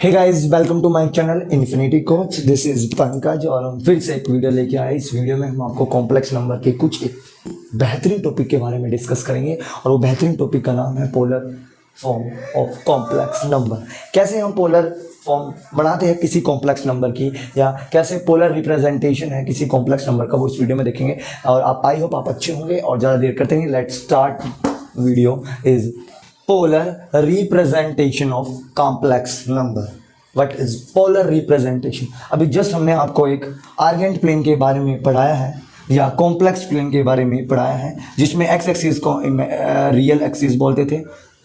Hey guys, welcome to my channel infinity coach. This is Pankaj और हम फिर से एक वीडियो लेके आए। इस वीडियो में हम आपको कॉम्प्लेक्स नंबर के कुछ एक बेहतरीन टॉपिक के बारे में डिस्कस करेंगे और वो बेहतरीन टॉपिक का नाम है polar form of complex number. कैसे हम पोलर फॉर्म बनाते हैं किसी कॉम्प्लेक्स नंबर की, या कैसे पोलर रिप्रेजेंटेशन है किसी कॉम्प्लेक्स नंबर का, वो इस वीडियो में देखेंगे। और आप आई होप आप अच्छे होंगे और ज़्यादा देर करते हैं। Let's start video is polar representation of complex number। what is polar representation? अभी जस्ट हमने आपको एक आर्गेंट प्लेन के बारे में पढ़ाया है या कॉम्प्लेक्स प्लेन के बारे में पढ़ाया है, जिसमें एक्स एक्सिस को रियल एक्सिस बोलते थे,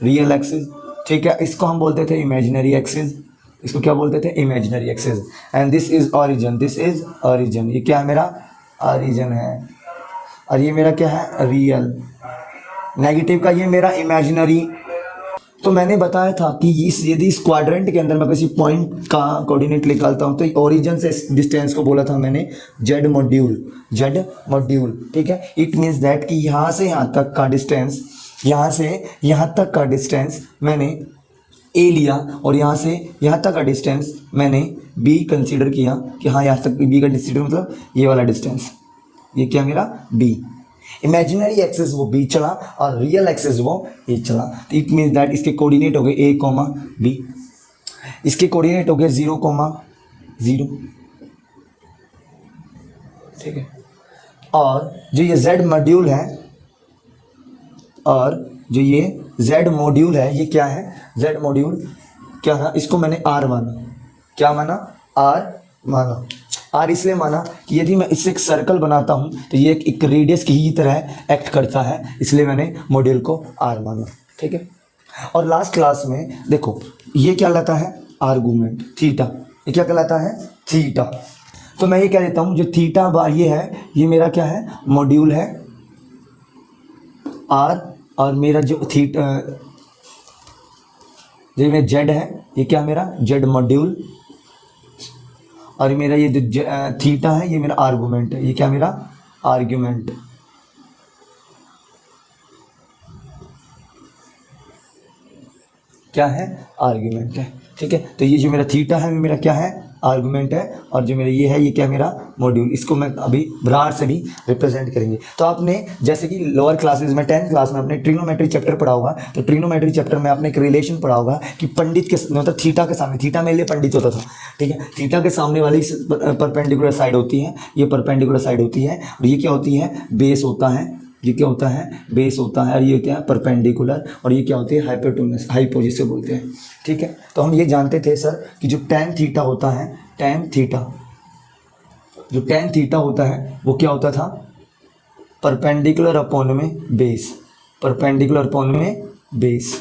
रियल एक्सिस, ठीक है। इसको हम बोलते थे इमेजिनरी एक्सिस, इसको क्या बोलते थे, imaginary axis. And this is origin, this is origin, ये क्या है, मेरा ऑरिजिन है। और ये मेरा क्या है, रियल। नेगेटिव का ये मेरा इमेजिनरी। तो मैंने बताया था कि यदि इस क्वाड्रेंट के अंदर मैं किसी पॉइंट का कोऑर्डिनेट निकालता हूं तो ओरिजिन से डिस्टेंस को बोला था मैंने जेड मॉड्यूल, जेड मॉड्यूल, ठीक है। इट मीन्स दैट कि यहाँ से यहाँ तक का डिस्टेंस, यहाँ से यहाँ तक का डिस्टेंस मैंने ए लिया और यहाँ से यहाँ तक का डिस्टेंस मैंने बी कंसीडर किया कि हाँ यहाँ तक बी का डिस्टेंस मतलब ये वाला डिस्टेंस, ये क्या मेरा बी। इमेजिनरी एक्सिस वो बी चला और रियल एक्सिस वो ए चला। तो इट मीन्स दैट इसके कोऑर्डिनेट हो गए ए कॉमा बी, इसके कोऑर्डिनेट हो गए 0 कॉमा 0, ठीक है। और जो ये z मॉड्यूल है, और जो ये z मॉड्यूल है, ये क्या है, z मॉड्यूल क्या था, इसको मैंने r माना। क्या माना, r माना। आर इसलिए माना कि यदि मैं इससे एक सर्कल बनाता हूं तो ये एक रेडियस की ही तरह एक्ट करता है, इसलिए मैंने मॉड्यूल को आर माना, ठीक है। और लास्ट क्लास में देखो ये क्या कहलाता है, आर्गूमेंट, थीटा। ये क्या कहलाता है, थीटा। तो मैं ये कह देता हूं जो थीटा बार ये है, ये मेरा क्या है, मॉड्यूल है आर, और मेरा जो थीटा जो मेरा जेड है, ये क्या मेरा जेड मॉड्यूल, और मेरा ये जो थीटा है ये मेरा आर्गुमेंट है। ये क्या मेरा आर्गुमेंट, क्या है, आर्गुमेंट है, ठीक है। तो ये जो मेरा थीटा है मेरा क्या है, आर्गुमेंट है, और जो मेरा ये है ये क्या मेरा मॉड्यूल। इसको मैं अभी ब्रार से भी रिप्रेजेंट करेंगे। तो आपने जैसे कि लोअर क्लासेस में 10th क्लास में आपने ट्रिग्नोमेट्री चैप्टर पढ़ा होगा, तो ट्रिग्नोमेट्री चैप्टर में आपने एक रिलेशन पढ़ा होगा कि पंडित के मतलब थीटा के सामने, थीटा मेरे लिए पंडित होता था, ठीक है। थीटा के सामने वाली परपेंडिकुलर साइड होती है, ये परपेंडिकुलर साइड होती है, और ये क्या होती है, बेस होता है। ये क्या होता है, बेस होता है, और ये क्या है, परपेंडिकुलर, और ये क्या होती है, हाइपोटेन्यूस, हाइपोजिस से बोलते हैं, ठीक है। तो हम ये जानते थे सर कि जो tan थीटा होता है, tan थीटा, जो tan थीटा होता है वो क्या होता था, परपेंडिकुलर अपॉन में बेस, परपेंडिकुलर अपॉन में बेस,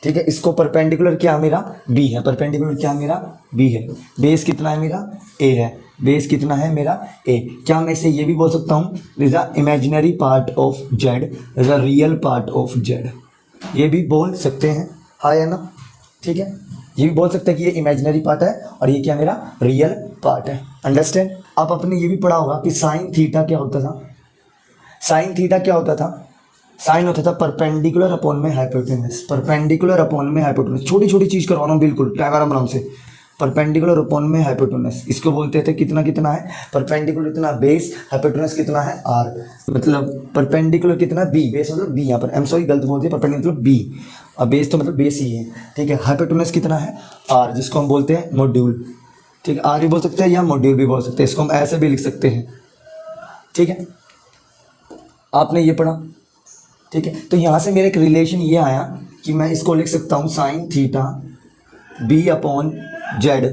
ठीक है। इसको परपेंडिकुलर क्या मेरा बी है, परपेंडिकुलर क्या मेरा बी है। बेस कितना है मेरा, ए है। बेस कितना है मेरा, ए। क्या मैं इसे ये भी बोल सकता हूँ, is the imaginary part of Z is the real part of Z, ये भी बोल सकते हैं, हाँ या ना, ठीक है। ये भी बोल सकते हैं कि ये इमेजिनरी पार्ट है और ये क्या मेरा रियल पार्ट है। अंडरस्टैंड। आप अपने ये भी पढ़ा होगा कि साइन थीटा क्या होता था, साइन थीटा क्या होता था, साइन होता था परपेंडिकुलर अपॉन में हाइपोटेनस, परपेंडिकुलर अपॉन में हाइपोटेनस। छोटी छोटी चीज करवा रहा हूँ बिल्कुल आराम से, परपेंडिकुलर अपॉन में हाइपोटेनस। इसको बोलते थे कितना कितना है, परपेंडिकुलर कितना बेस, हाइपोटेनस कितना है आर, मतलब परपेंडिकुलर कितना बी, बेस मतलब बी, यहाँ पर एम सॉरी गलत बोल दिया, परपेंडिकुलर मतलब बी और बेस तो मतलब बेस ही है, ठीक है। हाइपोटेनस कितना है आर, जिसको हम बोलते हैं मॉड्यूल, ठीक है। आर भी बोल सकते हैं या मॉड्यूल भी बोल सकते हैं, इसको हम ऐसे भी लिख सकते हैं, ठीक है। आपने ये पढ़ा, ठीक है। तो यहाँ से मेरा एक रिलेशन ये आया कि मैं इसको लिख सकता हूँ sine theta B upon Z.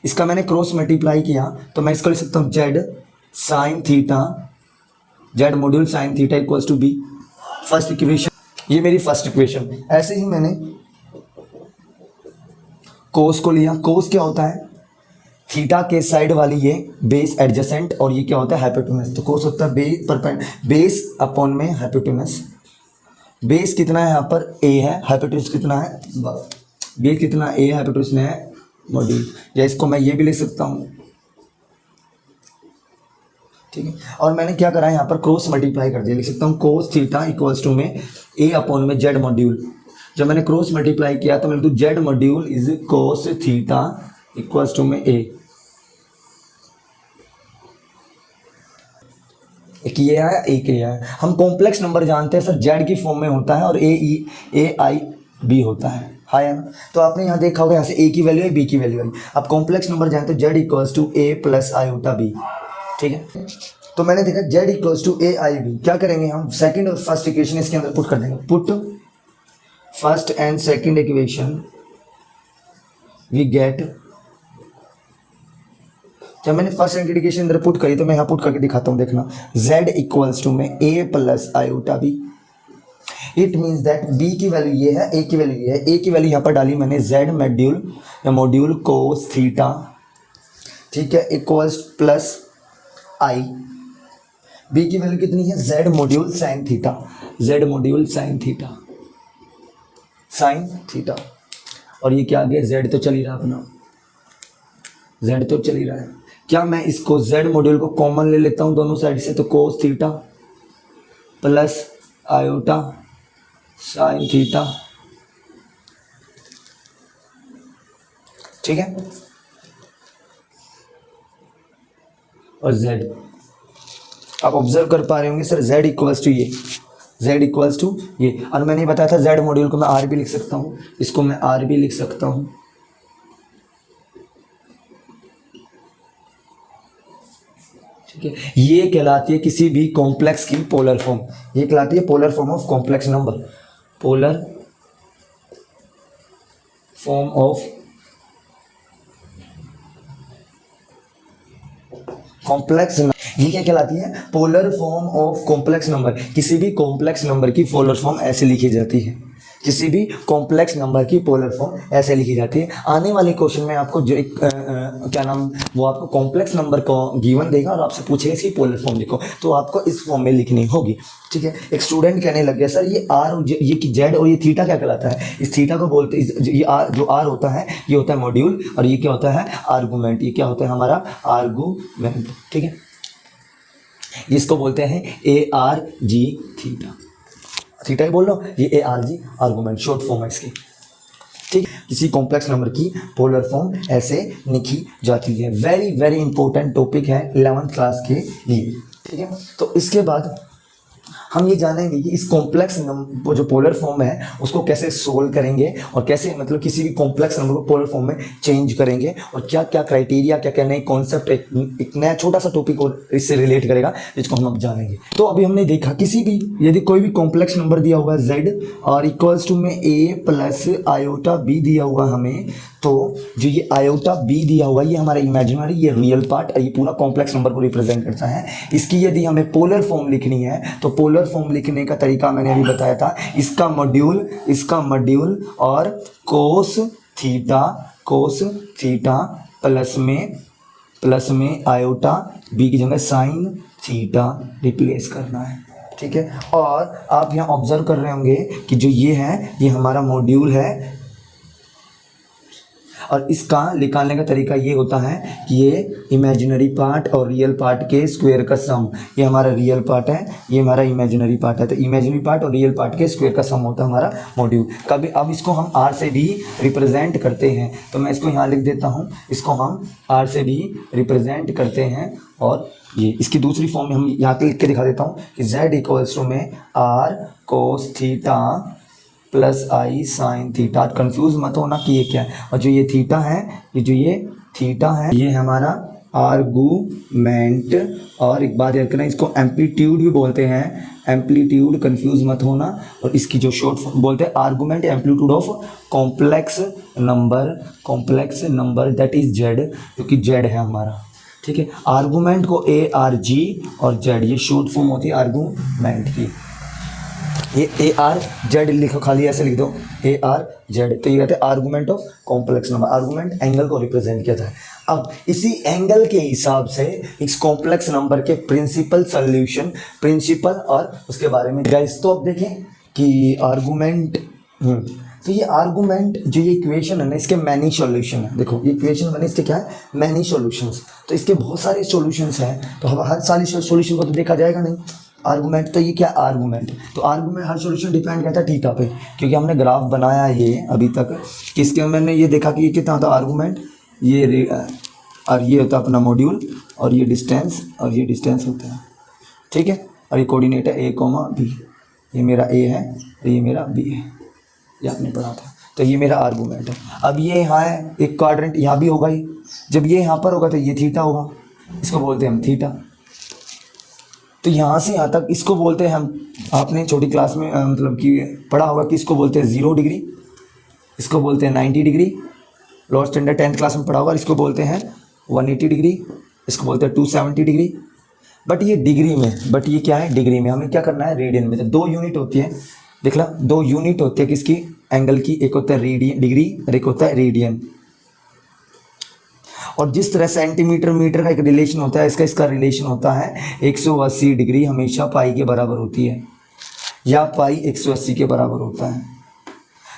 इसका मैंने क्रॉस मल्टीप्लाई किया तो मैं इसको लिख सकता हूँ Z sine theta, Z module sine theta equals to B. First equation, ये मेरी फर्स्ट इक्वेशन। ऐसे ही मैंने कोस को लिया, कोस क्या होता है, थीटा के साइड वाली ये बेस एडजेसेंट, और ये क्या होता है, हाइपोटेनस। तो कोस होता है बेस अपॉन में हाइपोटेनस। बेस कितना है यहाँ पर ए है, हाइपोटेनस कितना है, बेस कितना ए है, हाइपोटेनस में है मॉड्यूल। या इसको मैं ये भी लिख सकता हूँ, ठीक है। और मैंने क्या करा है यहाँ पर क्रॉस मल्टीप्लाई कर दिया, लिख सकता हूँ कोस थीटा इक्वल्स टू में ए अपॉन में जेड मॉड्यूल। जब मैंने क्रॉस मल्टीप्लाई किया तो मैंने Z module is cos theta equals to में ए, एक ये आया एक ये आया। हम कॉम्प्लेक्स नंबर जानते हैं सर जेड की फॉर्म में होता है और ए आई बी होता है ना। तो आपने यहाँ देखा होगा, यहाँ से ए की वैल्यू है बी की वैल्यू है। आप कॉम्प्लेक्स नंबर जानते हो Z equals to A plus iota B, ठीक है। तो मैंने देखा Z equals to A I B, क्या करेंगे हम सेकंड और फर्स्ट इक्वेशन इसके अंदर पुट कर देंगे। Put first and second equation we get, जब मैंने फर्स्ट एंड इक्वेशन अंदर पुट करी तो मैं यहाँ पुट करके दिखाता हूँ, देखना। z इक्वल्स टू में a plus iota B, it means that b की वैल्यू ये है, a की वैल्यू ये है। a की वैल्यू यहाँ पर डाली मैंने z मॉड्यूल या मॉड्यूल कोस थीटा, ठीक है, इक्वल्स प्लस i। b की वैल्यू कितनी है, z module sine theta, z module sine theta, sine theta. और ये क्या आ गया, z तो चल ही रहा अपना, z तो चल ही रहा है। क्या मैं इसको z मॉड्यूल को कॉमन ले लेता हूँ दोनों साइड से, तो cos theta plus iota sine theta, ठीक है। और z आप ऑब्जर्व कर पा रहे होंगे सर, z इक्वल्स टू ये, z इक्वल्स टू ये। और मैंने बताया था z मॉड्यूल को मैं r भी लिख सकता हूँ, इसको मैं r भी लिख सकता हूँ, ठीक है। ये कहलाती है किसी भी कॉम्प्लेक्स की पोलर फॉर्म, ये कहलाती है polar form of complex number, polar form of complex. ये क्या कहलाती है, polar form of complex number. किसी भी कॉम्प्लेक्स नंबर की पोलर फॉर्म ऐसे लिखी जाती है, किसी भी कॉम्प्लेक्स नंबर की पोलर फॉर्म ऐसे लिखी जाती है। आने वाले क्वेश्चन में आपको जो एक क्या नाम, वो आपको कॉम्प्लेक्स नंबर को गिवन देगा और आपसे पूछेगा इसकी पोलर फॉर्म लिखो, तो आपको इस फॉर्म में लिखनी होगी, ठीक है। एक स्टूडेंट कहने लग गया सर ये आर, ये जेड और ये थीटा क्या कहलाता है, इस थीटा को बोलते हैं, ये आर, जो आर होता है ये होता है मॉड्यूल, और ये क्या होता है आर्गूमेंट, ये क्या होता है हमारा आर्गूमेंट, ठीक है। इसको बोलते हैं A R G theta, theta ही बोल लो, ये A R G argument short form है इसकी, ठीक। किसी कॉम्प्लेक्स नंबर की पोलर फॉर्म ऐसे लिखी जाती है। वेरी वेरी इंपॉर्टेंट टॉपिक है 11th क्लास के लिए, ठीक है। तो इसके बाद हम ये जानेंगे कि इस कॉम्प्लेक्स नंबर जो पोलर फॉर्म है उसको कैसे सोल्व करेंगे और कैसे मतलब किसी भी कॉम्प्लेक्स नंबर को पोलर फॉर्म में चेंज करेंगे, और क्या क्या क्राइटेरिया, क्या क्या नए कॉन्सेप्ट, एक नया छोटा सा टॉपिक और इससे रिलेट करेगा जिसको हम अब जानेंगे। तो अभी हमने देखा किसी भी, यदि कोई भी कॉम्प्लेक्स नंबर दिया हुआ है z और इक्वल्स टू में a प्लस आयोटा b दिया हुआ हमें, तो जो ये आयोटा b दिया हुआ ये हमारा इमेजिनरी, ये रियल पार्ट, और ये पूरा कॉम्प्लेक्स नंबर को रिप्रेजेंट करता है। इसकी यदि हमें पोलर फॉर्म लिखनी है तो पोलर फॉर्म लिखने का तरीका मैंने अभी बताया था, इसका मॉड्यूल और कोस थीटा प्लस में आयोटा b की जगह साइन थीटा रिप्लेस करना है, ठीक है। और आप यहाँ ऑब्जर्व कर रहे होंगे कि जो ये है ये हमारा मॉड्यूल है, और इसका निकालने का तरीका ये होता है कि ये इमेजिनरी पार्ट और रियल पार्ट के स्क्वायर का सम, ये हमारा रियल पार्ट है, ये हमारा इमेजिनरी पार्ट है, तो इमेजिनरी पार्ट और रियल पार्ट के स्क्वायर का सम होता है हमारा मॉड्यूल। कभी अब इसको हम r से भी रिप्रेजेंट करते हैं, तो मैं इसको यहाँ लिख देता हूँ, इसको हम r से भी रिप्रेजेंट करते हैं। और ये इसकी दूसरी फॉर्म में हम यहाँ लिख के दिखा देता हूँ कि z इक्वल्स टू में r कोस थीटा प्लस आई साइन थीटा। कंफ्यूज मत होना कि ये क्या है, और जो ये थीटा है, ये हमारा आर्गूमेंट। और एक बात याद करना, इसको एम्पलीट्यूड भी बोलते हैं, एम्पलीट्यूड, कंफ्यूज मत होना। और इसकी जो शॉर्ट फॉर्म बोलते हैं argument amplitude of complex number that is Z, क्योंकि जेड है हमारा, ठीक है। आर्गूमेंट को ए आर जी और जेड, ये शॉर्ट फॉर्म होती है आर्गूमेंट की। ये ए आर जेड लिखो, खाली ऐसे लिख दो ए आर जेड, तो ये कहते हैं argument of complex number. Argument angle को रिप्रेजेंट किया था। अब इसी एंगल के हिसाब से इस कॉम्प्लेक्स नंबर के प्रिंसिपल और उसके बारे में गाइस, तो अब देखें कि आर्गूमेंट, तो ये आर्गूमेंट जो ये इक्वेशन है ना, इसके मैनी सॉल्यूशन है। देखो ये इक्वेशन बने, इसके क्या है, मैनी सॉल्यूशंस। तो इसके बहुत सारे सॉल्यूशंस हैं, तो हर सारे सॉल्यूशन को तो देखा जाएगा नहीं। आर्गूमेंट, तो ये क्या आर्गूमेंट, तो आर्गूमेंट हर सॉल्यूशन डिपेंड करता है थीटा पे, क्योंकि हमने ग्राफ बनाया ये अभी तक, किसके मैंने ये देखा कि ये कितना था आर्गूमेंट, और ये होता है अपना मॉड्यूल, और ये डिस्टेंस होता है, ठीक है। और ये कोऑर्डिनेट है a, b, ये मेरा a है और ये मेरा b है, ये आपने पढ़ा था। तो ये मेरा आर्गूमेंट है। अब ये यहाँ है एक क्वाड्रेंट, यहाँ भी होगा ही, जब ये यहाँ पर होगा तो ये थीटा होगा, इसको बोलते हैं हम थीटा। तो यहाँ से यहाँ तक इसको बोलते हैं हम, आपने छोटी क्लास में मतलब कि पढ़ा होगा कि इसको बोलते हैं 0 डिग्री, इसको बोलते हैं 90 degree, lower standard 10th class में पढ़ा होगा। इसको बोलते हैं 180 डिग्री, इसको बोलते हैं 270 डिग्री। बट ये डिग्री में, बट ये क्या है डिग्री में, हमें क्या करना है रेडियन में। तो 2 यूनिट होती है, देख ला 2 यूनिट होती है किसकी, एंगल की, एक होता है रेडियन डिग्री और एक होता है रेडियन। और जिस तरह सेंटीमीटर मीटर का एक रिलेशन होता है, इसका रिलेशन होता है 180 डिग्री हमेशा पाई के बराबर होती है, या पाई 180 के बराबर होता है।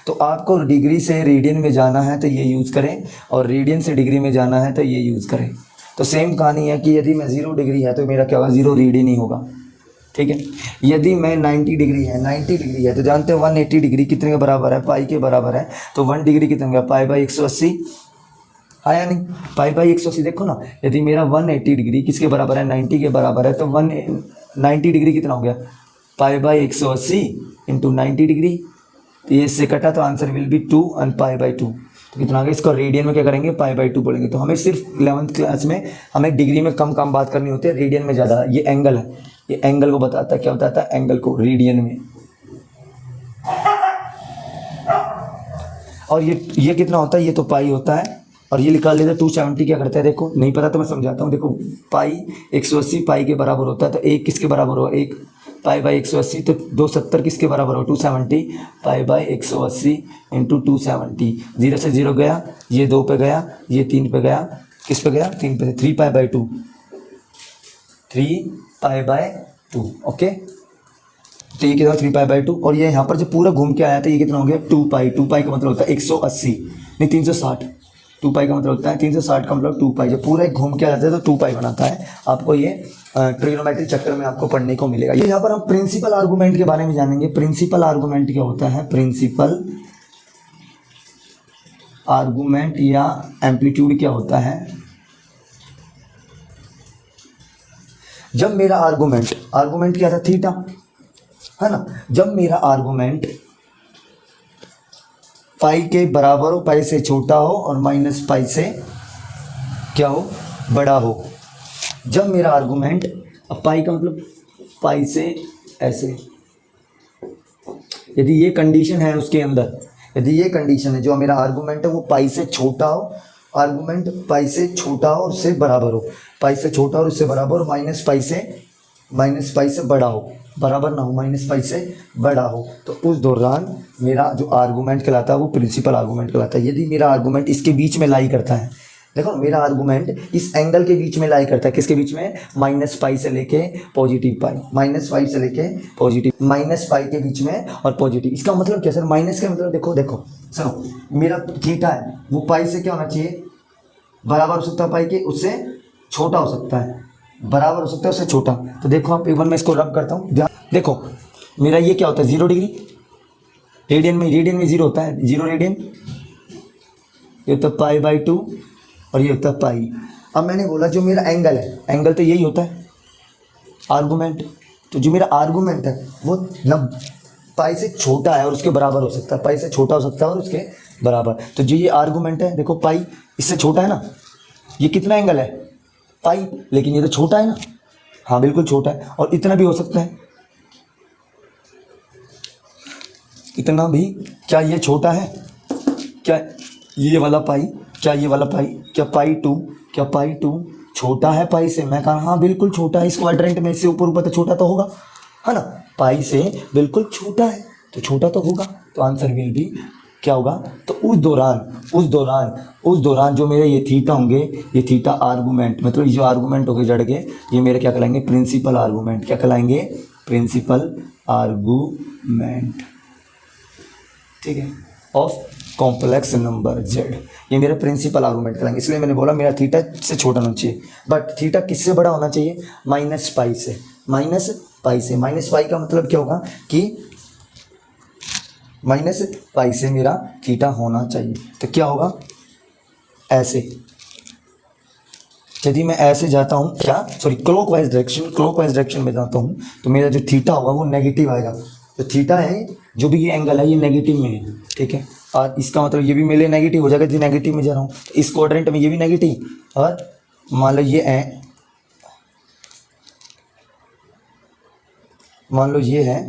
तो आपको डिग्री से रेडियन में जाना है तो ये यूज़ करें, और रेडियन से डिग्री में जाना है तो ये यूज़ करें। तो सेम कहानी है कि यदि मैं 0 डिग्री है तो मेरा क्या होगा, 0 रेडियन ही होगा, ठीक है। यदि मैं 90 डिग्री है तो जानते हैं 180 डिग्री कितने के बराबर है, पाई के बराबर है। तो 1 डिग्री कितने का, पाई बाई 180 आया नहीं, पाई बाई 180। देखो ना, यदि मेरा 180 डिग्री किसके बराबर है, 90 के बराबर है, तो 190 डिग्री कितना हो गया, पाई बाई 180 इंटू 90 डिग्री। तो ये इससे कटा तो आंसर विल बी 2 और पाई बाई 2। तो कितना आ गया, इसको रेडियन में क्या करेंगे, पाई बाई 2 बोलेंगे। तो हमें सिर्फ 11th क्लास में हमें डिग्री में कम बात करनी होती है, रेडियन में ज़्यादा। ये एंगल है, ये एंगल को बताता है, क्या बताता है, एंगल को रेडियन में। और ये कितना होता है, ये तो पाई होता है, और ये निकाल लेते हैं 270 क्या करता है, देखो नहीं पता तो मैं समझाता हूँ। देखो पाई 180 पाई के बराबर होता है, तो एक किसके बराबर होगा, एक पाई बाई 180, तो 270 किसके बराबर हो, 270 पाई बाई 180 इंटू 270। 0 से 0 गया, ये 2 पे गया, ये 3 पे गया, किस पे गया, 3 पे, 3 pi by 2, 3 pi by 2, okay. तो ये कितना, 3 पाई बाई 2, और ये यहाँ पर जो पूरा घूम के आया था ये कितना हो गया, 2 पाई। 2 पाई का मतलब होता है 180, नहीं 360। 2 पाई का मतलब होता है 360 का मतलब 2 पाई। जब पूरा एक घूम के आ जाता है तो 2 पाई बनाता है। आपको ये ट्रिग्नोमेट्री चैप्टर में आपको पढ़ने को मिलेगा। ये यहाँ पर हम प्रिंसिपल आर्गूमेंट के बारे में जानेंगे। प्रिंसिपल आर्गूमेंट क्या होता है, प्रिंसिपल आर्गूमेंट या एम्पलीट्यूड क्या होता है। जब मेरा आर्गूमेंट क्या था, थीटा, है ना। जब मेरा आर्गूमेंट पाई के बराबर हो, पाई से छोटा हो, और माइनस पाई से क्या हो, बड़ा हो। जब मेरा आर्गूमेंट, अब पाई का मतलब पाई से ऐसे, यदि ये कंडीशन है उसके अंदर, यदि ये कंडीशन है जो मेरा आर्गूमेंट है वो पाई से छोटा हो, आर्गूमेंट पाई से छोटा हो और उससे बराबर हो, पाई से छोटा और उससे बराबर हो, माइनस पाई से बड़ा हो, बराबर ना हो, माइनस पाई से बड़ा हो, तो उस दौरान मेरा जो आर्गूमेंट कहलाता है वो प्रिंसिपल आर्गूमेंट कहलाता है। यदि मेरा आर्गूमेंट इसके बीच में लाई करता है, देखो मेरा आर्गूमेंट इस एंगल के बीच में लाई करता है, किसके बीच में, माइनस पाई से लेके पॉजिटिव पाई, माइनस पाई से लेके पॉजिटिव, माइनस पाई के बीच में और पॉजिटिव। इसका मतलब क्या सर, माइनस का मतलब देखो सुनो, मेरा थीटा है वो पाई से क्या होना चाहिए, बराबर हो सकता है पाई के, उससे छोटा हो सकता है, बराबर हो सकता है उससे छोटा। तो देखो आप एक बार मैं इसको रब करता हूँ, देखो मेरा ये क्या होता है, 0 डिग्री, रेडियन में 0 होता है, 0 रेडियन, ये होता है पाई बाई 2 और ये होता है पाई। अब मैंने बोला जो मेरा एंगल है, एंगल तो यही होता है आर्गूमेंट, तो जो मेरा आर्गूमेंट है वो पाई से छोटा है और उसके बराबर हो सकता है, पाई से छोटा हो सकता है और उसके बराबर। तो जो ये आर्गूमेंट है, देखो पाई इससे छोटा है ना, ये कितना एंगल है, पाई, लेकिन ये तो छोटा है ना, हाँ बिल्कुल छोटा है, और इतना भी हो सकता है, इतना भी, क्या ये छोटा है, क्या ये वाला पाई, क्या ये वाला पाई, क्या पाई 2 छोटा है पाई से, मैं कहा हाँ बिल्कुल छोटा है, इस क्वाड्रेंट में इससे ऊपर तो छोटा तो होगा, है ना, पाई से बिल्कुल छोटा है तो छोटा तो होगा। तो आंसर विल बी क्या होगा, तो उस दौरान जो मेरे ये थीटा होंगे, ये थीटा आर्गूमेंट, मतलब ये जो आर्गूमेंट होके जड़ के ये मेरे क्या कहलाएंगे, प्रिंसिपल आर्गूमेंट, क्या कहलाएंगे, प्रिंसिपल आर्गूमेंट, ठीक है, ऑफ कॉम्प्लेक्स नंबर जेड, ये मेरा प्रिंसिपल आर्गूमेंट कहलाएंगे। इसलिए मैंने बोला मेरा थीटा से छोटा होना चाहिए, बट थीटा किससे बड़ा होना चाहिए, माइनस पाई से। माइनस पाई का मतलब क्या होगा कि माइनस पाई से मेरा थीटा होना चाहिए, तो क्या होगा, ऐसे यदि मैं ऐसे जाता हूँ क्या सॉरी क्लॉकवाइज डायरेक्शन में जाता हूँ तो मेरा जो थीटा होगा वो नेगेटिव आएगा। तो थीटा है जो भी ये एंगल है ये नेगेटिव में है, ठीक है। और इसका मतलब ये भी मेरे लिए नेगेटिव हो जाएगा यदि नेगेटिव में जा रहा हूँ। तो इस क्वाड्रेंट में ये भी नेगेटिव, और मान लो ये है, मान लो ये है,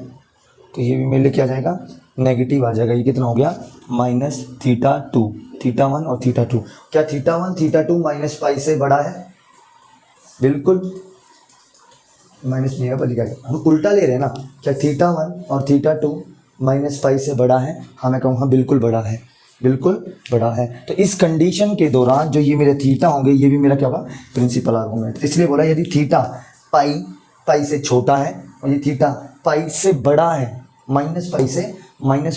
तो ये भी मेरे लिए क्या आ जाएगा नेगेटिव आ जाएगा। ये कितना हो गया माइनस थीटा 2, थीटा 1 और थीटा 2। क्या थीटा 1 थीटा 2 माइनस पाई से बड़ा है? बिल्कुल माइनस नहीं है, बल्कि क्या हम उल्टा ले रहे हैं ना। क्या थीटा 1 और थीटा 2 माइनस पाई से बड़ा है? हाँ मैं कहूँगा बिल्कुल बड़ा है, बिल्कुल बड़ा है। तो इस कंडीशन के दौरान जो ये मेरे थीटा होंगे ये भी मेरा क्या होगा प्रिंसिपल आर्गूमेंट। इसलिए बोला यदि थीटा पाई से छोटा है और ये थीटा पाई से बड़ा है, माइनस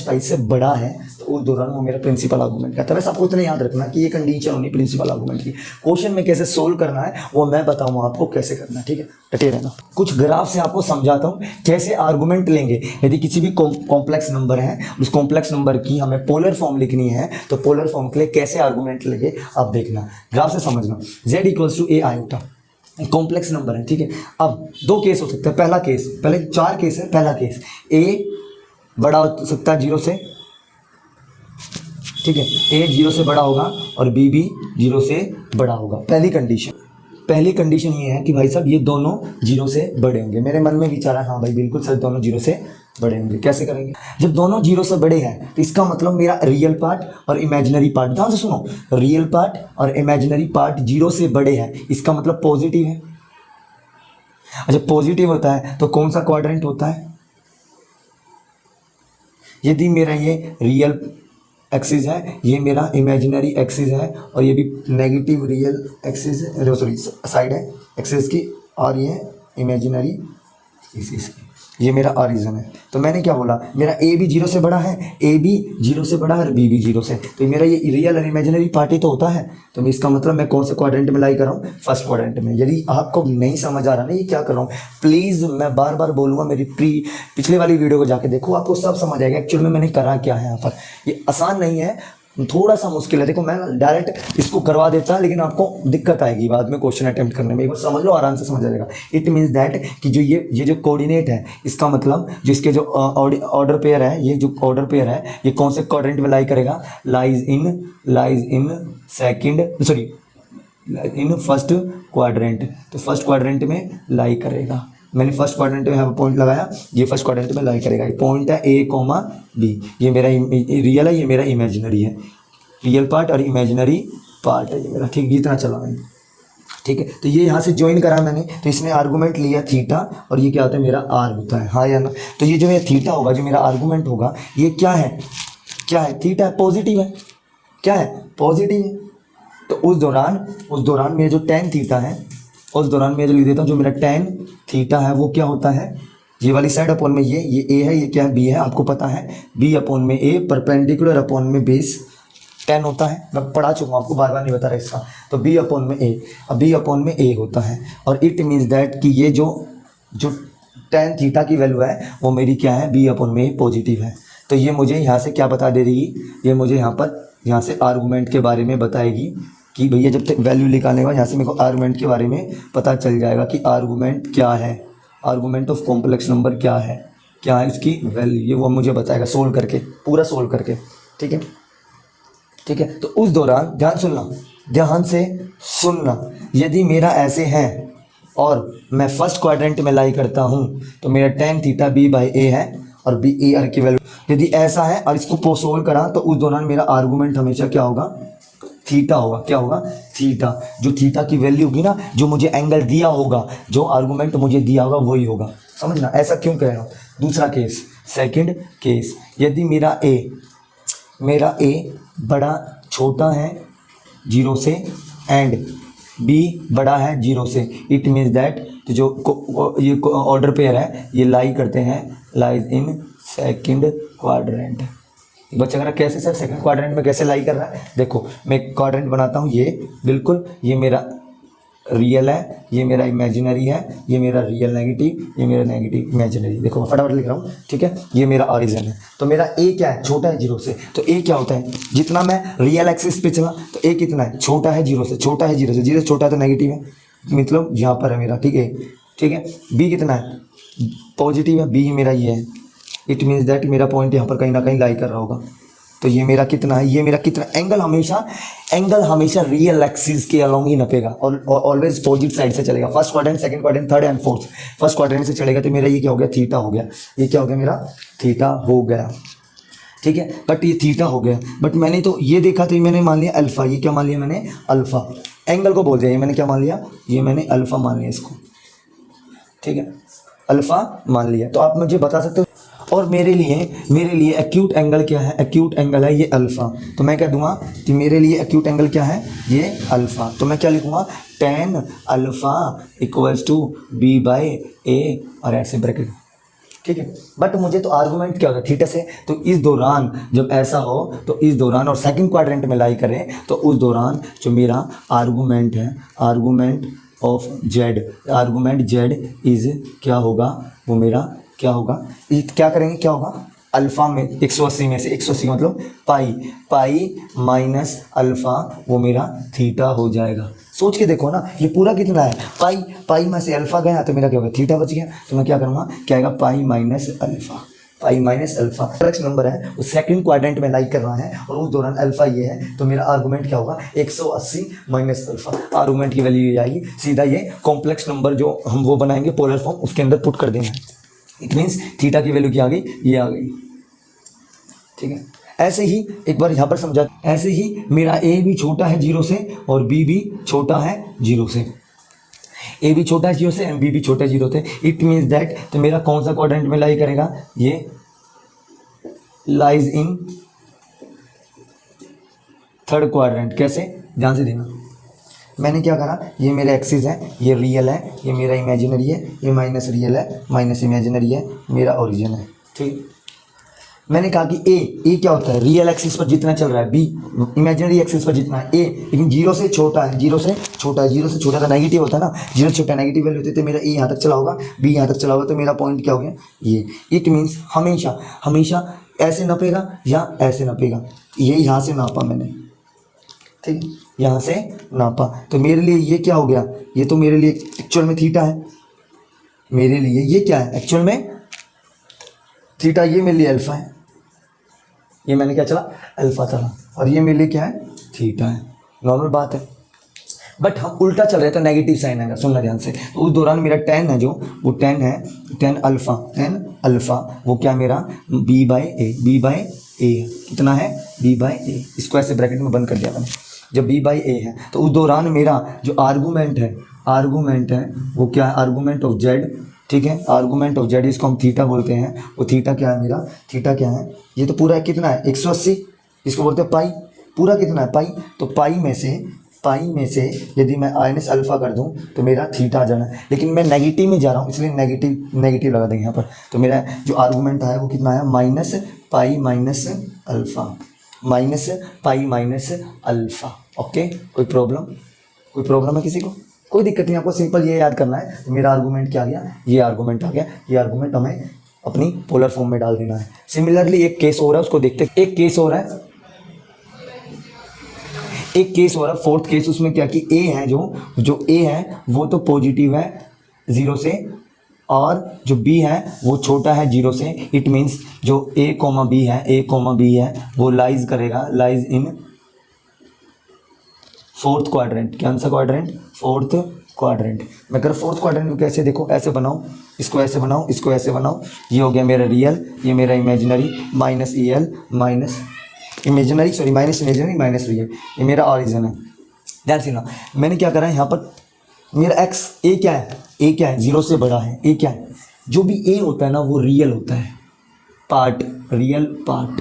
पाई से बड़ा है, तो उस दौरान वो मेरा प्रिंसिपल आर्गूमेंट कहता है। वैसे आपको इतना याद रखना कि ये कंडीशन होनी प्रिंसिपल आर्गूमेंट की। क्वेश्चन में कैसे सोल्व करना है वो मैं बताऊंगा आपको कैसे करना है, ठीक है। डटे रहना। कुछ ग्राफ से आपको समझाता हूँ कैसे आर्गूमेंट लेंगे। यदि किसी भी कॉम्प्लेक्स नंबर है, उस कॉम्प्लेक्स नंबर की हमें पोलर फॉर्म लिखनी है, तो पोलर फॉर्म के लिए कैसे आर्गूमेंट लेंगे आप देखना, ग्राफ से समझना। z equals to A iota complex number है, ठीक है। अब दो केस हो सकते हैं। पहला केस, पहले 4 केस है। पहला केस ए बड़ा हो सकता है 0 से, ठीक है। ए 0 से बड़ा होगा और बी भी 0 से बड़ा होगा। पहली कंडीशन ये है कि भाई साहब ये दोनों 0 से बड़े होंगे। मेरे मन में विचार है हाँ भाई बिल्कुल सर दोनों 0 से बड़े होंगे। कैसे करेंगे? जब दोनों 0 से बड़े हैं तो इसका मतलब मेरा रियल पार्ट और इमेजिनरी पार्ट, ध्यान से सुनो, रियल पार्ट और इमेजिनरी पार्ट 0 से बड़े हैं, इसका मतलब पॉजिटिव है। अच्छा पॉजिटिव होता है तो कौन सा क्वाड्रेंट होता है? यदि मेरा ये रियल एक्सिस है, ये मेरा इमेजिनरी एक्सिस है, और ये भी नेगेटिव रियल एक्सिस है, सॉरी साइड है एक्सिस की, और ये इमेजिनरी एक्सिस की, ये मेरा ऑरिजिन है। तो मैंने क्या बोला, मेरा ए भी 0 से बड़ा है, ए भी 0 से बड़ा है और बी भी 0 से, तो मेरा ये रियल और इमेजिनरी पार्ट ही तो होता है। तो इसका मतलब मैं कौन से क्वाड्रेंट में लाई कर रहा हूँ? फर्स्ट क्वाड्रेंट में। यदि आपको नहीं समझ आ रहा ना ये क्या कर रहा हूँ, प्लीज़ मैं बार बार बोलूँगा मेरी पिछले वाली वीडियो को जाके देखो, आपको सब समझ आएगा एक्चुअल में मैंने करा क्या है यहाँ पर। ये आसान नहीं है, थोड़ा सा मुश्किल है। देखो मैं डायरेक्ट इसको करवा देता लेकिन आपको दिक्कत आएगी बाद में क्वेश्चन अटेम्प्ट करने में। एक बार समझ लो आराम से समझ आ जाएगा। इट मीन्स दैट कि जो ये जो कोऑर्डिनेट है, इसका मतलब जो इसके जो ऑर्डर पेयर है, ये जो ऑर्डर पेयर है ये कौन से क्वाड्रेंट में लाई करेगा? Lies in second, sorry in first quadrant. तो फर्स्ट क्वाड्रेंट में लाई करेगा। मैंने फर्स्ट क्वाड्रेंट में यहाँ पर पॉइंट लगाया, ये फर्स्ट क्वाड्रेंट में लाई करेगा। ये पॉइंट है ए कोमा बी, ये मेरा रियल है, ये मेरा इमेजिनरी है। रियल पार्ट और इमेजिनरी पार्ट है ये मेरा, ठीक। जितना चला मैंने, ठीक है। तो ये यहाँ से ज्वाइन करा मैंने, तो इसने आर्गूमेंट लिया थीटा, और ये क्या होता है मेरा आर होता है, हाँ या ना। तो ये जो मेरा थीटा होगा, जो मेरा आर्गूमेंट होगा, ये क्या है? थीटा है, पॉजिटिव है। क्या है? पॉजिटिव है। तो उस दौरान मेरा जो टेन थीटा है, उस दौरान मैं जो लिख देता हूँ, जो मेरा टेन थीटा है वो क्या होता है? ये वाली साइड अपॉन में ये ए है, ये क्या है? बी है। आपको पता है बी अपॉन में ए, परपेंडिकुलर अपॉन में बेस 10 होता है। मैं पढ़ा चुका हूँ, आपको बार बार नहीं बता रहा इसका। तो बी अपॉन में ए, अब बी अपॉन में ए होता है, और इट मीन्स दैट कि ये जो टेन थीटा की वैल्यू है वो मेरी क्या है? बी अपॉन में ए पॉजिटिव है। तो ये मुझे यहाँ से क्या बता दे रही? ये मुझे यहाँ से आर्गूमेंट के बारे में बताएगी कि भैया जब तक वैल्यू निकालने का यहाँ से मेरे को आर्गूमेंट के बारे में पता चल जाएगा कि आर्गूमेंट क्या है, आर्गूमेंट ऑफ कॉम्प्लेक्स नंबर क्या है इसकी वैल्यू, ये वो मुझे बताएगा सोल्व करके, पूरा सोल्व करके, ठीक है। तो उस दौरान ध्यान से सुनना, यदि मेरा ऐसे है और मैं फर्स्ट क्वाड्रेंट में लाई करता हूँ तो मेरा टेन थीटा बी बाई ए है, और बी ए आर की वैल्यू यदि ऐसा है और इसको सोल्व करा तो उस दौरान मेरा आर्गूमेंट हमेशा क्या होगा? थीटा होगा। क्या होगा? थीटा। जो थीटा की वैल्यू होगी ना, जो मुझे एंगल दिया होगा, जो आर्गूमेंट मुझे दिया होगा वही होगा। समझना ऐसा क्यों कह रहा हूँ। दूसरा केस, सेकंड केस, यदि मेरा ए बड़ा छोटा है 0 से एंड बी बड़ा है 0 से, इट मीन्स दैट तो जो ये ऑर्डर पेयर है ये लाई करते हैं, लाइज इन सेकंड क्वाड्रेंट। बच्चा कह रहा कैसे सर सेकंड क्वाड्रेंट में कैसे लाई कर रहा है? देखो मैं एक क्वाड्रेंट बनाता हूँ, ये बिल्कुल ये मेरा रियल है, ये मेरा इमेजिनरी है, ये मेरा रियल नेगेटिव, ये मेरा नेगेटिव इमेजिनरी। देखो मैं फटाफट लिख रहा हूँ, ठीक है। ये मेरा ऑरिजिन है। तो मेरा ए क्या है, छोटा है जीरो से। तो ए क्या होता है, जितना मैं रियल एक्सिस पे चला तो ए कितना है, छोटा है जीरो से, छोटा है जीरो से, जीरो से छोटा है तो नेगेटिव है, मतलब यहाँ पर है मेरा, ठीक है, ठीक है। बी कितना है, पॉजिटिव है, बी मेरा ये है। इट मीन्स दैट मेरा पॉइंट यहाँ पर कहीं ना कहीं लाई कर रहा होगा। तो ये मेरा कितना है, ये मेरा कितना, एंगल हमेशा रियल एक्सिस के अलोंग ही नपेगा और ऑलवेज पॉजिटिव साइड से चलेगा। First quadrant, second quadrant, third and fourth, first quadrant से चलेगा। तो मेरा ये क्या हो गया, थीटा हो गया। ये क्या हो गया, मेरा थीटा हो गया, ठीक है। बट ये थीटा हो गया, बट मैंने तो ये देखा तो ये मैंने मान लिया अल्फा। ये क्या मान लिया मैंने, अल्फा। एंगल को बोल दिया, ये मैंने क्या मान लिया, ये मैंने अल्फा मान लिया इसको, ठीक है, अल्फा मान लिया। तो आप मुझे बता सकते हो। और मेरे लिए एक्यूट एंगल क्या है, एक्यूट एंगल है ये अल्फा। तो मैं क्या दूंगा कि मेरे लिए एक्यूट एंगल क्या है, ये अल्फा। तो मैं क्या लिखूंगा, tan alpha equals to b by a और ऐसे ब्रैकेट, ठीक है। बट मुझे तो आर्गूमेंट क्या होगा, थीटा से। तो इस दौरान जब ऐसा हो तो इस दौरान और सेकंड क्वाड्रेंट में लाई करें तो उस दौरान जो मेरा आर्गूमेंट है, argument of Z, argument Z is क्या होगा, वो मेरा क्या होगा, क्या करेंगे, क्या होगा, अल्फा में 180 में से 180 मतलब पाई माइनस अल्फा, वो मेरा थीटा हो जाएगा। सोच के देखो ना, ये पूरा कितना है, पाई में से अल्फा गया तो मेरा क्या होगा, थीटा बच गया। तो मैं क्या करूँगा, क्या आएगा, pi minus alpha. Complex number है, वो सेकंड क्वाड्रेंट में लाइक कर रहा है और उस दौरान अल्फा ये है। तो मेरा आर्गूमेंट क्या होगा, 180 माइनस अल्फा। आर्गूमेंट की वैल्यू ये आएगी, सीधा ये कॉम्प्लेक्स नंबर जो हम वो बनाएंगे पोलर फॉर्म, उसके अंदर पुट कर देना। इट मीन्स थीटा की वैल्यू क्या आ गई, ये आ गई, ठीक है। ऐसे ही एक बार यहाँ पर समझा, ऐसे ही मेरा ए भी छोटा है जीरो से और बी भी छोटा है जीरो से, ए भी छोटा है जीरो से एंड बी भी छोटा है जीरो से। इट मीन्स दैट, तो मेरा कौन सा क्वाड्रेंट में लाई करेगा, ये लाइज इन थर्ड क्वाड्रेंट। कैसे, ध्यान से देना। मैंने क्या करा, ये मेरा एक्सिस है, ये रियल है, ये मेरा इमेजिनरी है, ये माइनस रियल है, माइनस इमेजिनरी है, मेरा ओरिजिन है, ठीक। मैंने कहा कि ए क्या होता है, रियल एक्सिस पर जितना चल रहा है, बी इमेजिनरी एक्सिस पर जितना है, ए लेकिन जीरो से छोटा है, जीरो से छोटा तो नेगेटिव होता है ना, जीरो छोटा नेगेटिव वैल्यू होती है। तो मेरा ए यहाँ तक चला होगा, बी यहाँ तक चला होगा, तो मेरा पॉइंट क्या हो गया, ये। इट मीन्स हमेशा ऐसे नपेगा या ऐसे नपेगा, ये यहाँ से नापा मैंने, ठीक, यहाँ से नापा। तो मेरे लिए ये क्या हो गया, ये तो मेरे लिए एक्चुअल में थीटा है, मेरे लिए ये क्या है, एक्चुअल में थीटा, ये मेरे लिए अल्फा है, ये मैंने क्या चला, अल्फा चला, और ये मेरे लिए क्या है, थीटा है। नॉर्मल बात है। बट हम उल्टा चल रहे हैं तो नेगेटिव साइन आएगा, सुनना ध्यान से। तो उस दौरान मेरा tan है, जो वो tan है, tan अल्फा वो क्या मेरा बी बाई ए कितना है, बी बाई ए। इसको ऐसे ब्रैकेट में बंद कर दिया मैंने। जब बी बाई ए है तो उस दौरान मेरा जो आर्गूमेंट है वो क्या है, आर्गूमेंट ऑफ जेड, ठीक है। आर्गूमेंट ऑफ जेड, इसको हम थीटा बोलते हैं। वो थीटा क्या है, मेरा थीटा क्या है, ये तो पूरा कितना है, 180, इसको बोलते हैं पाई। पूरा कितना है, पाई। तो पाई में से यदि मैं माइनस अल्फा कर दूं तो मेरा थीटा आ जाना है। लेकिन मैं नेगेटिव में जा रहा हूँ, इसलिए नेगेटिव लगा देंगे यहाँ पर। तो मेरा जो आर्गूमेंट है वो कितना है, minus pi minus alpha. Okay, कोई प्रॉब्लम है किसी को, कोई दिक्कत नहीं। आपको सिंपल ये याद करना है, तो मेरा आर्गूमेंट क्या आ गया, ये आर्गूमेंट आ गया। ये आर्गूमेंट हमें अपनी पोलर फॉर्म में डाल देना है। सिमिलरली एक केस हो रहा है, उसको देखते हैं। एक केस हो रहा है फोर्थ केस। उसमें क्या कि ए है, जो ए है वो तो पॉजिटिव है जीरो से, और जो बी है वो छोटा है जीरो से। इट मीन्स जो ए कोमा बी है वो लाइज इन फोर्थ क्वाड्रेंट। कौन सा क्वाड्रेंट, फोर्थ क्वाड्रेंट। मैं अगर फोर्थ क्वाड्रेंट को कैसे देखो, ऐसे बनाऊँ, इसको ऐसे बनाऊँ, ये हो गया मेरा रियल, ये मेरा इमेजिनरी, माइनस माइनस रियल, ये मेरा ऑरिजिन है। ध्यान से ना, मैंने क्या करा है यहाँ पर, मेरा एक्स ए क्या है, जीरो से बड़ा है। ए क्या है, जो भी ए होता है ना वो रियल होता है, रियल पार्ट,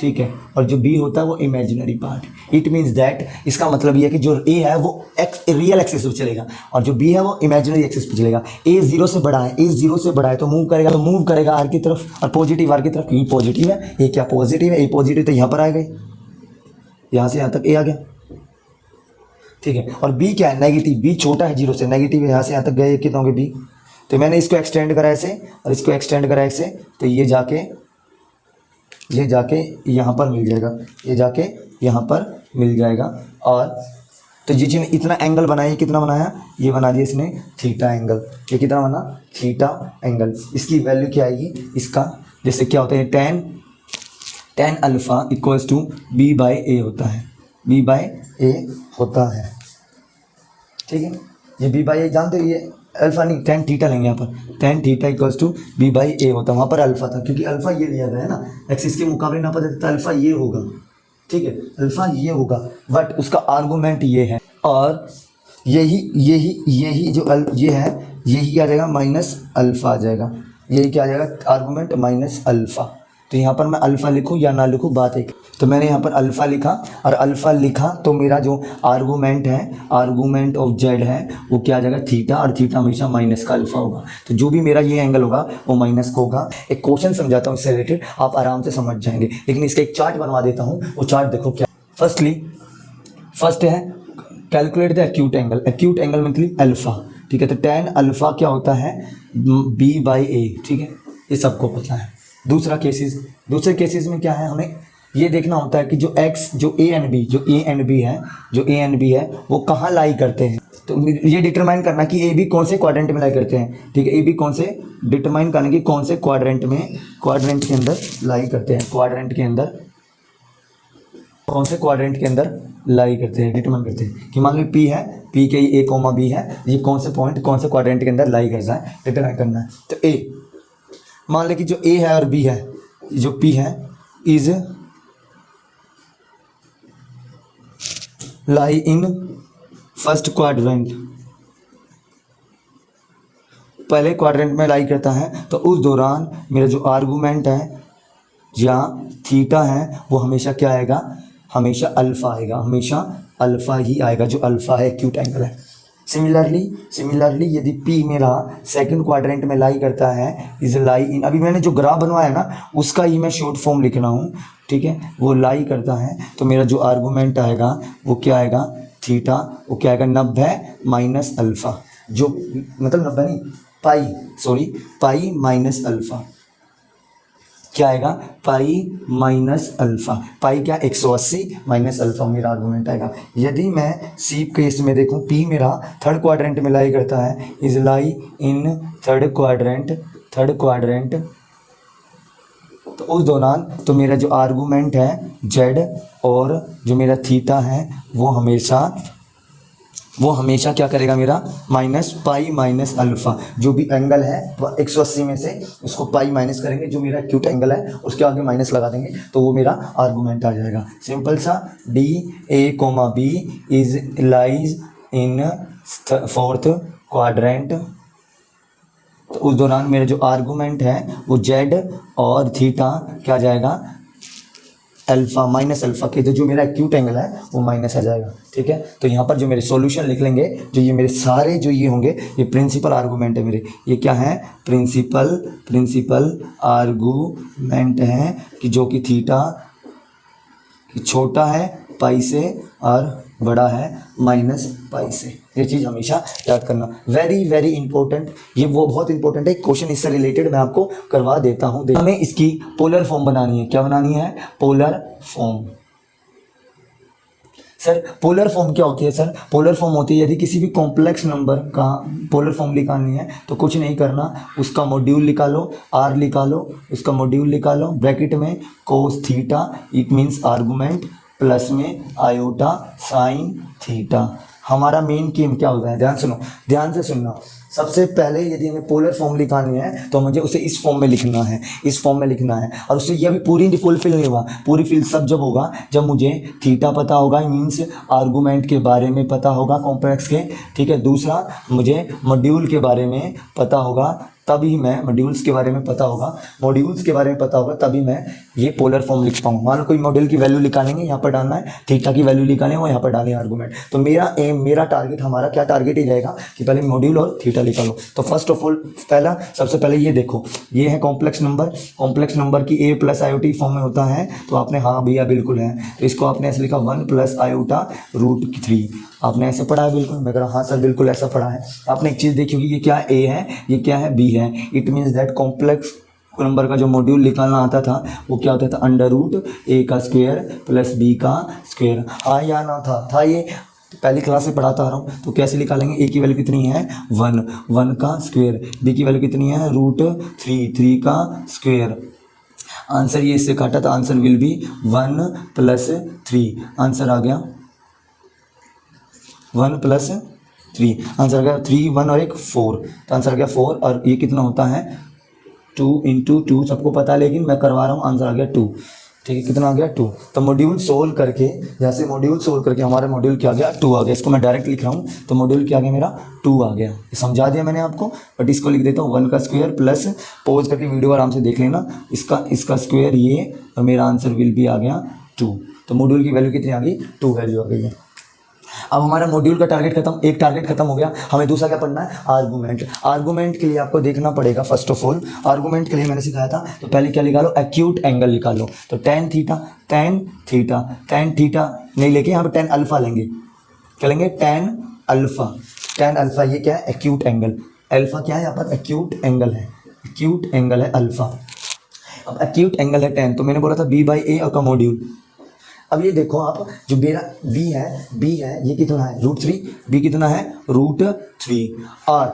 ठीक है। और जो बी होता है वो imaginary part. It means that, इसका मतलब ये है कि जो ए है वो रियल एक्सिस पे चलेगा और जो बी है वो इमेजिनरी एक्सिस पे चलेगा। ए जीरो से बड़ा है, तो मूव करेगा आर की तरफ, और पॉजिटिव आर की तरफ। ये पॉजिटिव है, ए क्या पॉजिटिव है, ए पॉजिटिव, तो यहाँ पर आएगा, यहाँ से यहाँ तक ए आ गया। ठीक है। और बी क्या है, नेगेटिव, बी छोटा है 0 से, नेगेटिव यहाँ से यहाँ तक गए कितना होंगे बी, तो मैंने इसको एक्सटेंड करा ऐसे और इसको एक्सटेंड करा ऐसे, तो ये जाके यहाँ पर मिल जाएगा, ये जाके यहाँ पर मिल जाएगा। और तो जिसने इतना एंगल बनाया, ये कितना बनाया, ये बना दिया इसने थीटा एंगल, ये कितना बना थीटा एंगल। इसकी वैल्यू क्या आएगी, इसका जैसे क्या होता है, tan alpha equals to b by a होता है, बी बाई ए होता है, ठीक है। ये बी बाई ए जानते हो, ये अल्फ़ा नहीं tan थीटा लेंगे यहाँ पर, tan theta equals to b by a होता है। वहाँ पर अल्फ़ा था क्योंकि अल्फ़ा ये दिया गया है ना, एक्सिस के मुकाबले ना पता था, अल्फ़ा ये होगा, ठीक है, अल्फ़ा ये होगा, बट उसका आर्गूमेंट ये है। और यही जो ये है, यही क्या आ जाएगा, माइनस अल्फ़ा आ जाएगा, यही क्या आ जाएगा आर्गूमेंट माइनस अल्फ़ा। तो यहाँ पर मैं अल्फ़ा लिखूँ या ना लिखूँ बात एक, तो मैंने यहाँ पर अल्फ़ा लिखा, और अल्फ़ा लिखा तो मेरा जो आर्गूमेंट है, आर्गूमेंट ऑफ जेड है वो क्या आ जाएगा थीटा, और थीटा हमेशा माइनस का अल्फ़ा होगा। तो जो भी मेरा ये एंगल होगा वो माइनस का होगा। एक क्वेश्चन समझाता हूँ इससे रिलेटेड, आप आराम से समझ जाएंगे, लेकिन इसका एक चार्ट बनवा देता हूँ। वो चार्ट देखो क्या, फर्स्ट है calculate the acute angle, acute angle मतलब अल्फ़ा, ठीक है। तो tan अल्फ़ा क्या होता है, b बाई ए, ठीक है, ये सबको पता है। दूसरे केसेस में क्या है, हमें ये देखना होता है कि जो x, जो a एंड b है वो कहाँ लाई करते हैं। तो ये डिटरमाइन करना कि ए बी कौन से क्वाड्रेंट में लाई करते हैं, ठीक है। ए बी कौन से, डिटरमाइन करने की कौन से क्वाड्रेंट के अंदर लाई करते हैं, कौन से क्वाड्रेंट के अंदर लाई करते हैं, डिटरमाइन करते हैं। कि मान लो P है, P के ए कोमा बी है, ये कौन से पॉइंट कौन से क्वाड्रेंट के अंदर लाई करता है, डिटरमाइन करना है। तो A, मान ले कि जो A है और B है, जो P है is lie in first quadrant, पहले क्वाड्रेंट में लाई करता है, तो उस दौरान मेरा जो आर्गूमेंट है या थीटा है वो हमेशा क्या आएगा, हमेशा अल्फ़ा आएगा, हमेशा अल्फ़ा ही आएगा, जो अल्फ़ा है एक्यूट एंगल है। सिमिलरली यदि P मेरा सेकंड क्वाड्रेंट में लाई करता है, इज लाई इन, अभी मैंने जो ग्राफ बनवाया ना उसका ही मैं शॉर्ट फॉर्म लिख रहा हूँ, ठीक है। वो लाई करता है तो मेरा जो आर्गूमेंट आएगा वो क्या आएगा, थीटा, वो क्या आएगा 90 माइनस अल्फ़ा, जो मतलब 90 नहीं, पाई माइनस अल्फ़ा, क्या आएगा पाई माइनस अल्फ़ा, पाई क्या 180 माइनस अल्फ़ा मेरा आर्गूमेंट आएगा। यदि मैं सी केस में देखूं, पी मेरा थर्ड क्वाड्रेंट में लाई करता है, is lie in third quadrant, तो उस दौरान तो मेरा जो आर्गूमेंट है जेड और जो मेरा थीटा है वो हमेशा क्या करेगा मेरा माइनस पाई माइनस अल्फ़ा, जो भी एंगल है 180 में से उसको पाई माइनस करेंगे, जो मेरा एक्यूट एंगल है उसके आगे माइनस लगा देंगे, तो वो मेरा आर्गूमेंट आ जाएगा। सिंपल सा, the A comma B is lies in fourth quadrant, तो उस दौरान मेरा जो आर्गूमेंट है वो जेड और थीटा क्या जाएगा अल्फ़ा माइनस अल्फ़ा के, तो जो मेरा एक्यूट एंगल है वो माइनस आ जाएगा, ठीक है। तो यहाँ पर जो मेरे सॉल्यूशन लिख लेंगे, जो ये मेरे सारे जो ये होंगे, ये प्रिंसिपल आर्गूमेंट है मेरे, ये क्या है प्रिंसिपल आर्गूमेंट है कि जो कि थीटा छोटा है पाई से और बड़ा है माइनस पाई से। ये चीज़ हमेशा याद करना, वेरी इंपॉर्टेंट, ये वो बहुत इंपॉर्टेंट है। क्वेश्चन इससे रिलेटेड मैं आपको करवा देता हूँ। हमें इसकी पोलर फॉर्म बनानी है, क्या बनानी है, polar form. Sir polar form क्या होती है, सर पोलर फॉर्म होती है यदि किसी भी कॉम्प्लेक्स नंबर का पोलर फॉर्म निकालनी है तो कुछ नहीं करना, उसका मॉड्यूल निकालो, आर निकालो, उसका मॉड्यूल निकालो, ब्रैकेट में cos theta, it means argument, plus में आयोटा साइन थीटा। हमारा मेन गेम क्या होता है, ध्यान से सुनना। सबसे पहले यदि हमें पोलर फॉर्म लिखानी है तो मुझे उसे इस फॉर्म में लिखना है, और उससे यह भी पूरी फुलफिल नहीं हुआ, पूरी फिल सब जब होगा जब मुझे थीटा पता होगा, मीन्स आर्गूमेंट के बारे में पता होगा कॉम्प्लेक्स के, ठीक है। दूसरा मुझे मॉड्यूल के बारे में पता होगा, तभी मैं मॉड्यूल्स के बारे में पता होगा, मॉड्यूल्स के बारे में पता होगा तभी मैं ये पोलर फॉर्म लिख पाऊँ। मान लो कोई मॉड्यूल की वैल्यू निकालेंगे, यहाँ पर डालना है, थीटा की वैल्यू निकालेंगे वो यहाँ पर डालें आर्गूमेंट। तो मेरा एम, मेरा टारगेट, हमारा क्या टारगेट ही रहेगा कि पहले मॉड्यूल और थीटा निकालो। तो फर्स्ट ऑफ ऑल पहला सबसे पहले ये देखो, ये है कॉम्प्लेक्स नंबर, कॉम्प्लेक्स नंबर की ए प्लस आयोटी फॉर्म में होता है। तो आपने हाँ भैया बिल्कुल है, तो इसको आपने ऐसे लिखा 1 प्लस आयोटा रूट 3। आपने ऐसे पढ़ा है बिल्कुल? मैं कह रहा हाँ सर बिल्कुल ऐसा पढ़ा है। आपने एक चीज़ देखी होगी, ये क्या ए है, ये क्या है, बी है। It means that complex number का जो मॉड्यूल निकालना आता था वो क्या होता था, अंडर रूट ए का स्क्वायर प्लस बी का स्क्वायर। हाँ या ना था ये पहली क्लास से पढ़ाता आ रहा हूँ। तो कैसे निकालेंगे, ए की वैल्यू कितनी है 1, 1 का स्क्वायर, बी की वैल्यू कितनी है रूट 3, 3 का स्क्वायर। आंसर ये इससे काटा तो answer will be 1 plus 3। Answer आ गया 1 प्लस 3, आंसर आ गया 3, 1 और एक 4, तो आंसर आ गया 4। और ये कितना होता है 2 इंटू 2, सबको पता है लेकिन मैं करवा रहा हूँ, आंसर आ गया 2। ठीक है, कितना आ गया 2। तो मॉड्यूल सोल्व करके, जैसे मॉड्यूल सोल्व करके हमारा मॉड्यूल क्या आ गया 2 आ गया। इसको मैं डायरेक्ट लिख रहा हूँ, तो मॉड्यूल क्या आ गया मेरा 2 आ गया। समझा दिया मैंने आपको, बट इसको लिख देता हूँ 1 का स्क्वायर प्लस, पॉज करके वीडियो आराम से देख लेना, इसका स्क्वायर ये, और मेरा आंसर विल भी आ गया 2। तो मॉड्यूल की वैल्यू कितनी आ गई, 2 वैल्यू आ गई है। अब हमारा मॉड्यूल का टारगेट खत्म, एक टारगेट खत्म हो गया। हमें दूसरा क्या पढ़ना है, आर्गूमेंट। आर्गूमेंट के लिए आपको देखना पड़ेगा फर्स्ट ऑफ ऑल, आर्गूमेंट के लिए मैंने सिखाया था, तो पहले क्या निकालो, एक्यूट एंगल निकालो। तो tan थीटा नहीं लेके यहाँ पे tan अल्फा लेंगे, क्या लेंगे, tan अल्फा। ये क्या है, एक्यूट एंगल। अल्फा क्या है यहाँ पर, एक्यूट एंगल है, एक्यूट एंगल है अल्फा। अब एक्यूट एंगल है tan, तो मैंने बोला था b/a और का मॉड्यूल। अब ये देखो आप, जो मेरा b है ये कितना है √3, b कितना है √3, और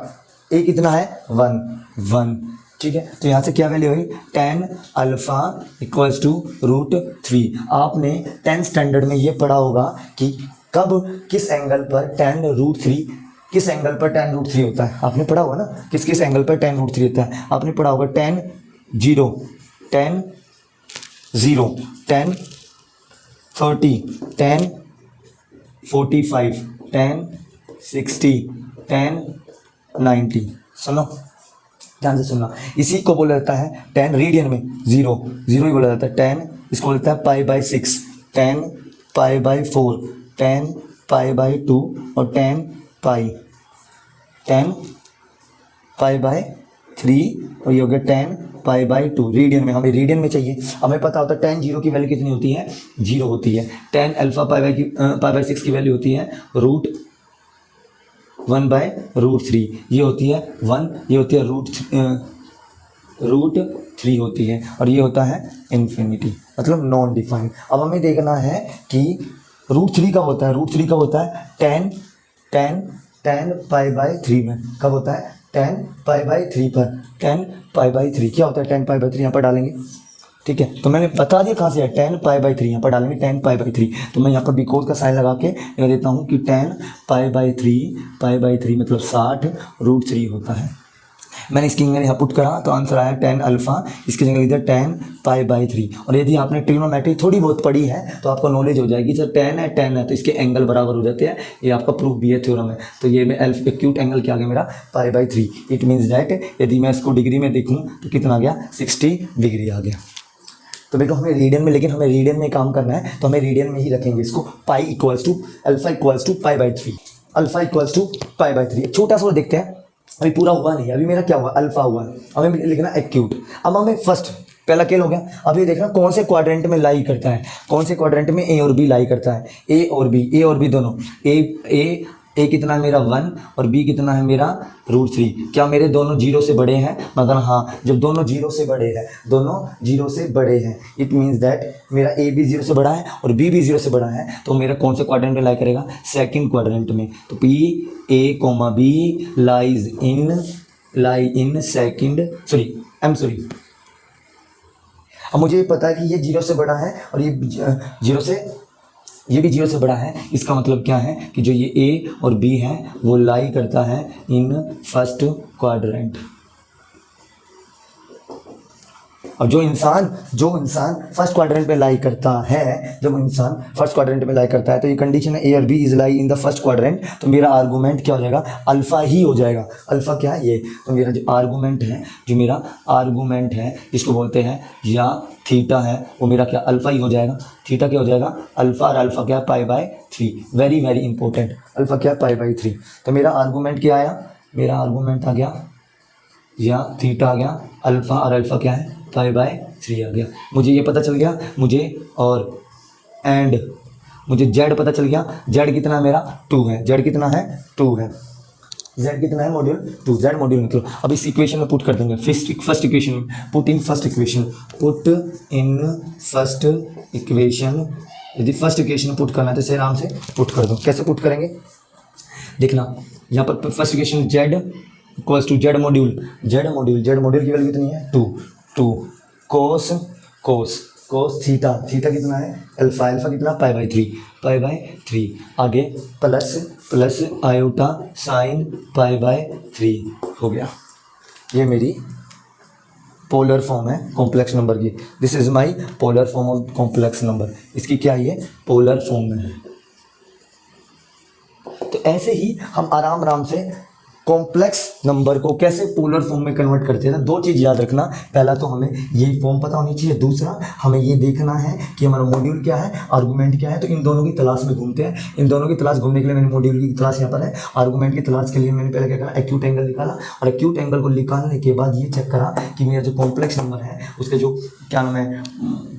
a कितना है 1। ठीक है, तो यहाँ से क्या वैल्यू हुई, tan अल्फा इक्वल्स टू √3। आपने 10th स्टैंडर्ड में ये पढ़ा होगा कि कब किस एंगल पर tan √3, किस एंगल पर tan √3 होता है, आपने पढ़ा होगा ना, किस एंगल पर tan √3 होता है। आपने पढ़ा होगा tan 0, tan 30, tan 45, tan 60, tan 90। सुनो ध्यान से सुनना, इसी को बोला जाता है tan रेडियन में 0 ही बोला जाता है। tan इसको बोलता है π/6, tan π/4, tan π/2 और tan π/3, और ये हो गया tan π/2 रेडियन में। हमें रेडियन में चाहिए, हमें पता होता है tan 0 की वैल्यू कितनी होती है, 0 होती है। tan अल्फा π/6 की वैल्यू होती है √1/√3, ये होती है 1, ये होती है √3 होती है, और ये होता है इन्फिनिटी, मतलब नॉन डिफाइंड। अब हमें देखना है कि √3 कब होता है, √3 कब होता है tan π/3 में, कब होता है tan π/3 पर, tan π/3 क्या होता है, tan π/3 यहाँ पर डालेंगे। ठीक है, तो मैंने बता दिया कहाँ से है, tan π/3 यहाँ पर डालेंगे, tan π/3। तो मैं यहाँ पर बिकॉज का साइन लगा के लिख देता हूँ कि tan π/3 मतलब 60 √3 होता है। मैंने इसकी जगह यहाँ पुट करा तो आंसर आया tan अल्फा, इसकी जगह लिखा tan π/3। और यदि आपने ट्रिग्नोमेट्री थोड़ी बहुत पढ़ी है तो आपको नॉलेज हो जाएगी, सर tan है तो इसके एंगल बराबर हो जाते हैं, ये आपका प्रूफ भी है थ्योरम है। तो ये मैं एक्यूट एंगल क्या आ गया मेरा π/3। इट मीन्स दैट यदि मैं इसको डिग्री में देखूँ तो कितना आ गया 60 डिग्री आ गया। तो बेटा हमें रेडियन में, लेकिन हमें रेडियन में काम करना है तो हमें रेडियन में ही रखेंगे इसको। Pi equals to alpha equals to π/3, alpha equals to π/3। छोटा सा देखते हैं, अभी पूरा हुआ नहीं, अभी मेरा क्या हुआ, अल्फा हुआ, हमें लिखना एक्यूट। अब हमें फर्स्ट पहला क्या हो गया, अब ये देखना कौन से क्वाड्रेंट में लाई करता है, कौन से क्वाड्रेंट में ए और बी लाई करता है, ए और बी दोनों, ए कितना है मेरा 1 और बी कितना है मेरा √3। क्या मेरे दोनों 0 से बड़े हैं, मगर हाँ जब दोनों 0 से बड़े हैं, इट मीन्स दैट मेरा ए भी 0 से बड़ा है और बी भी 0 से बड़ा है, तो मेरा कौन से क्वाड्रेंट में लाई करेगा, सेकंड क्वाड्रेंट में। तो P A, B lie in second, अब मुझे पता है कि ये 0 से बड़ा है और ये भी 0 से बड़ा है। इसका मतलब क्या है कि जो ये A और B है वो लाई करता है इन फर्स्ट क्वाड्रेंट। और जो इंसान फर्स्ट क्वाड्रेंट में लाई करता है, जब इंसान फर्स्ट क्वाड्रेंट में लाई करता है तो ये कंडीशन है ए और B is lie in the first quadrant, तो मेरा आर्गूमेंट क्या हो जाएगा, अल्फा ही हो जाएगा। अल्फा क्या है, ये। तो मेरा जो आर्गूमेंट है जिसको बोलते हैं या थीटा है, वो मेरा क्या अल्फा ही हो जाएगा। थीटा क्या हो जाएगा, अल्फा, और अल्फा क्या, pi by 3। Very very important, alpha क्या, पाई बाय 3। तो मेरा आर्गूमेंट क्या आया, मेरा आर्गूमेंट आ गया या थीटा आ गया, अल्फा और अल्फा क्या है, पाई बाय 3 आ गया। मुझे ये पता चल गया, मुझे जेड पता चल गया। जेड कितना है मेरा, 2 है। जेड कितना है, 2 है। जेड कितना है, मॉड्यूल 2। जेड मॉड्यूल मतलब अब इस इक्वेशन में पुट कर देंगे। फर्स्ट इक्वेशन में पुट इन फर्स्ट इक्वेशन। यदि फर्स्ट इक्वेशन पुट करना है तो इसे आराम से पुट कर दो। कैसे पुट करेंगे, देखना यहाँ पर first equation Z equals to Z module की वैल्यू कितनी है, 2 कोस थीटा कितना है, अल्फा कितना, पाई बाय 3। आगे plus iota sine pi by 3 हो गया। ये मेरी पोलर फॉर्म है कॉम्प्लेक्स नंबर की। This is my polar form of complex number. इसकी क्या है, पोलर फॉर्म है। तो ऐसे ही हम आराम से कॉम्प्लेक्स नंबर को कैसे पोलर फॉर्म में कन्वर्ट करते हैं। दो चीज़ याद रखना, पहला तो हमें ये फॉर्म पता होनी चाहिए, दूसरा हमें ये देखना है कि हमारा मॉड्यूल क्या है, आर्गूमेंट क्या है। तो इन दोनों की तलाश में घूमते हैं। इन दोनों की तलाश घूमने के लिए मैंने मॉड्यूल की तलाश यहाँ पर है, आर्गूमेंट की तलाश के लिए मैंने पहले क्या करा, एक्यूट एंगल निकाला, और एक्यूट एंगल को निकालने के बाद ये चेक करा कि मेरा जो कॉम्प्लेक्स नंबर है उसके जो क्या नाम है,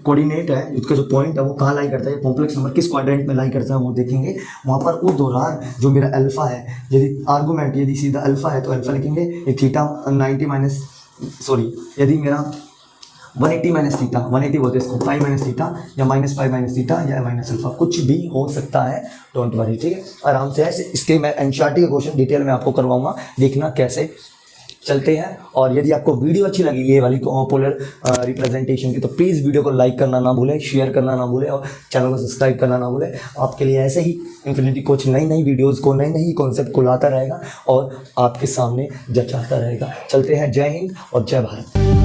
कोऑर्डिनेट है, उसका जो पॉइंट है वो कहाँ लाई करता है, कॉम्प्लेक्स नंबर किस क्वाड्रेंट में लाई करता है वो देखेंगे। वहाँ पर उस दौरान जो मेरा अल्फा है, यदि आर्गूमेंट यदि सीधा अल्फा है तो अल्फा लिखेंगे, ये थीटा 90 माइनस यदि मेरा 180 माइनस थीटा, 180 बोलते हैं इसको, पाई माइनस थीटा या माइनस पाई माइनस थीटा या माइनस अल्फा, कुछ भी हो सकता है, डोंट वरी, ठीक है। आराम से ऐसे इसके मैं एनसीईआरटी के क्वेश्चन डिटेल में आपको करवाऊंगा, देखना कैसे चलते हैं। और यदि आपको वीडियो अच्छी लगी ये वाली पोलर रिप्रेजेंटेशन की, तो प्लीज़ वीडियो को लाइक करना ना भूलें, शेयर करना ना भूलें, और चैनल को सब्सक्राइब करना ना भूलें। आपके लिए ऐसे ही इन्फिनिटी कोच नई वीडियोस को, नई कॉन्सेप्ट को लाता रहेगा और आपके सामने जचाता रहेगा। चलते हैं, जय हिंद और जय भारत।